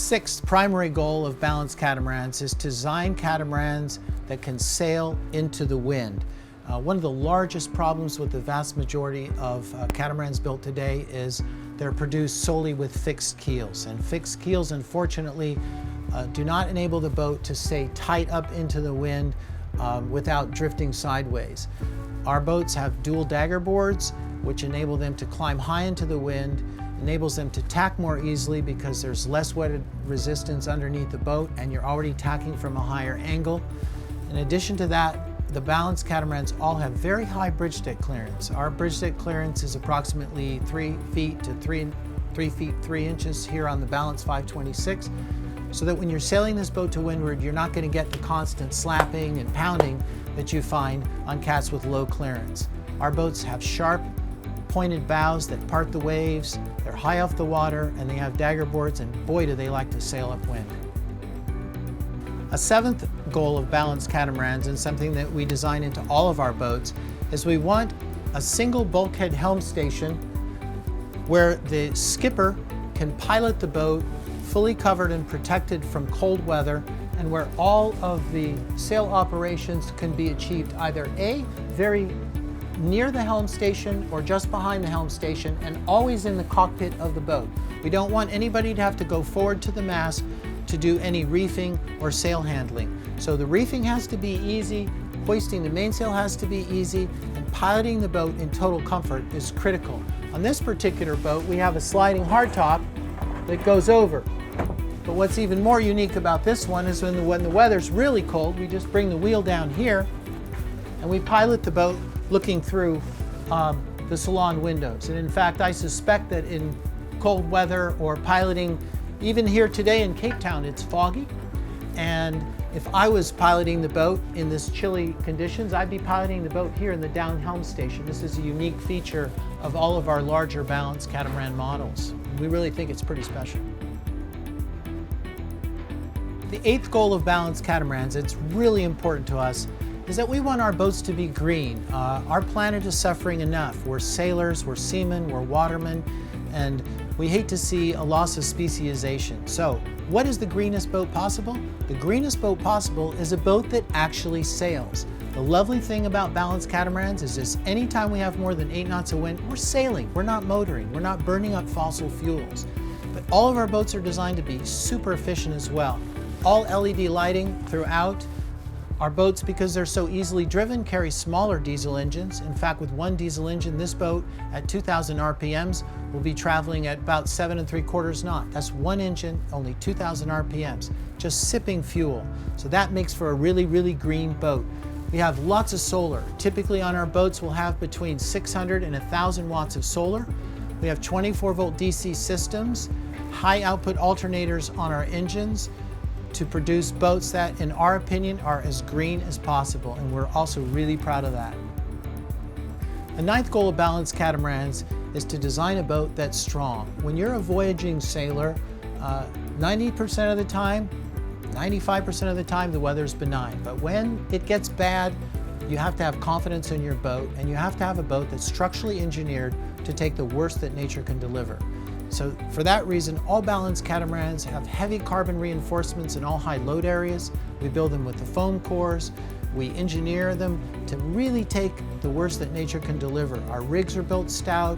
sixth primary goal of balanced catamarans is to design catamarans that can sail into the wind. One of the largest problems with the vast majority of catamarans built today is they're produced solely with fixed keels. And fixed keels, unfortunately, do not enable the boat to stay tight up into the wind without drifting sideways. Our boats have dual dagger boards, which enable them to climb high into the wind, enables them to tack more easily because there's less wetted resistance underneath the boat and you're already tacking from a higher angle. In addition to that, the balanced catamarans all have very high bridge deck clearance. Our bridge deck clearance is approximately 3 feet to 3 feet 3 inches here on the Balance 526, so that when you're sailing this boat to windward, you're not going to get the constant slapping and pounding that you find on cats with low clearance. Our boats have sharp, pointed bows that part the waves, they're high off the water, and they have dagger boards, and boy do they like to sail upwind. A seventh goal of balanced catamarans, and something that we design into all of our boats, is we want a single bulkhead helm station where the skipper can pilot the boat fully covered and protected from cold weather, and where all of the sail operations can be achieved either A, very near the helm station or just behind the helm station, and always in the cockpit of the boat. We don't want anybody to have to go forward to the mast to do any reefing or sail handling. So the reefing has to be easy, hoisting the mainsail has to be easy, and piloting the boat in total comfort is critical. On this particular boat, we have a sliding hardtop that goes over. But what's even more unique about this one is when the weather's really cold, we just bring the wheel down here and we pilot the boat looking through the salon windows. And in fact, I suspect that in cold weather or piloting, even here today in Cape Town, it's foggy. And if I was piloting the boat in this chilly conditions, I'd be piloting the boat here in the down helm station. This is a unique feature of all of our larger balanced catamaran models. We really think it's pretty special. The eighth goal of balanced catamarans, it's really important to us, is that we want our boats to be green. Our planet is suffering enough. We're sailors, we're seamen, we're watermen, and we hate to see a loss of speciation. So, what is the greenest boat possible? The greenest boat possible is a boat that actually sails. The lovely thing about balanced catamarans is this: anytime we have more than 8 knots of wind, we're sailing, we're not motoring, we're not burning up fossil fuels. But all of our boats are designed to be super efficient as well. All LED lighting throughout. Our boats, because they're so easily driven, carry smaller diesel engines. In fact, with one diesel engine, this boat at 2,000 RPMs will be traveling at about 7 3/4 knots. That's one engine, only 2,000 RPMs, just sipping fuel. So that makes for a really, really green boat. We have lots of solar. Typically on our boats, we'll have between 600 and 1,000 watts of solar. We have 24-volt DC systems, high output alternators on our engines, to produce boats that, in our opinion, are as green as possible, and we're also really proud of that. The ninth goal of balanced catamarans is to design a boat that's strong. When you're a voyaging sailor, 90% of the time, 95% of the time, the weather's benign. But when it gets bad, you have to have confidence in your boat, and you have to have a boat that's structurally engineered to take the worst that nature can deliver. So for that reason, all balanced catamarans have heavy carbon reinforcements in all high load areas. We build them with the foam cores. We engineer them to really take the worst that nature can deliver. Our rigs are built stout,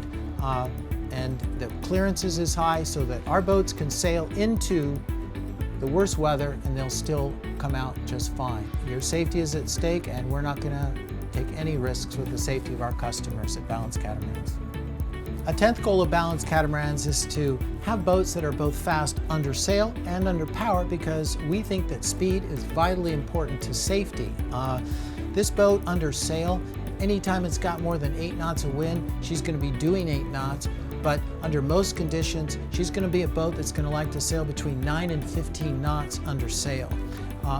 and the clearances is high so that our boats can sail into the worst weather and they'll still come out just fine. Your safety is at stake, and we're not gonna take any risks with the safety of our customers at Balanced Catamarans. A 10th goal of balanced catamarans is to have boats that are both fast under sail and under power, because we think that speed is vitally important to safety. This boat under sail, anytime it's got more than 8 knots of wind, she's going to be doing 8 knots, but under most conditions, she's going to be a boat that's going to like to sail between 9 and 15 knots under sail.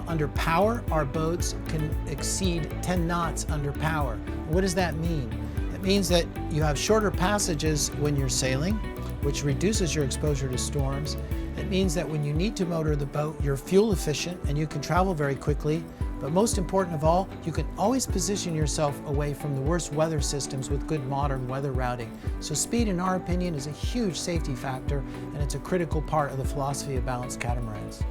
Under power, our boats can exceed 10 knots under power. What does that mean? It means that you have shorter passages when you're sailing, which reduces your exposure to storms. It means that when you need to motor the boat, you're fuel efficient and you can travel very quickly, But most important of all, you can always position yourself away from the worst weather systems with good modern weather routing. So speed, in our opinion, is a huge safety factor, and it's a critical part of the philosophy of balanced catamarans.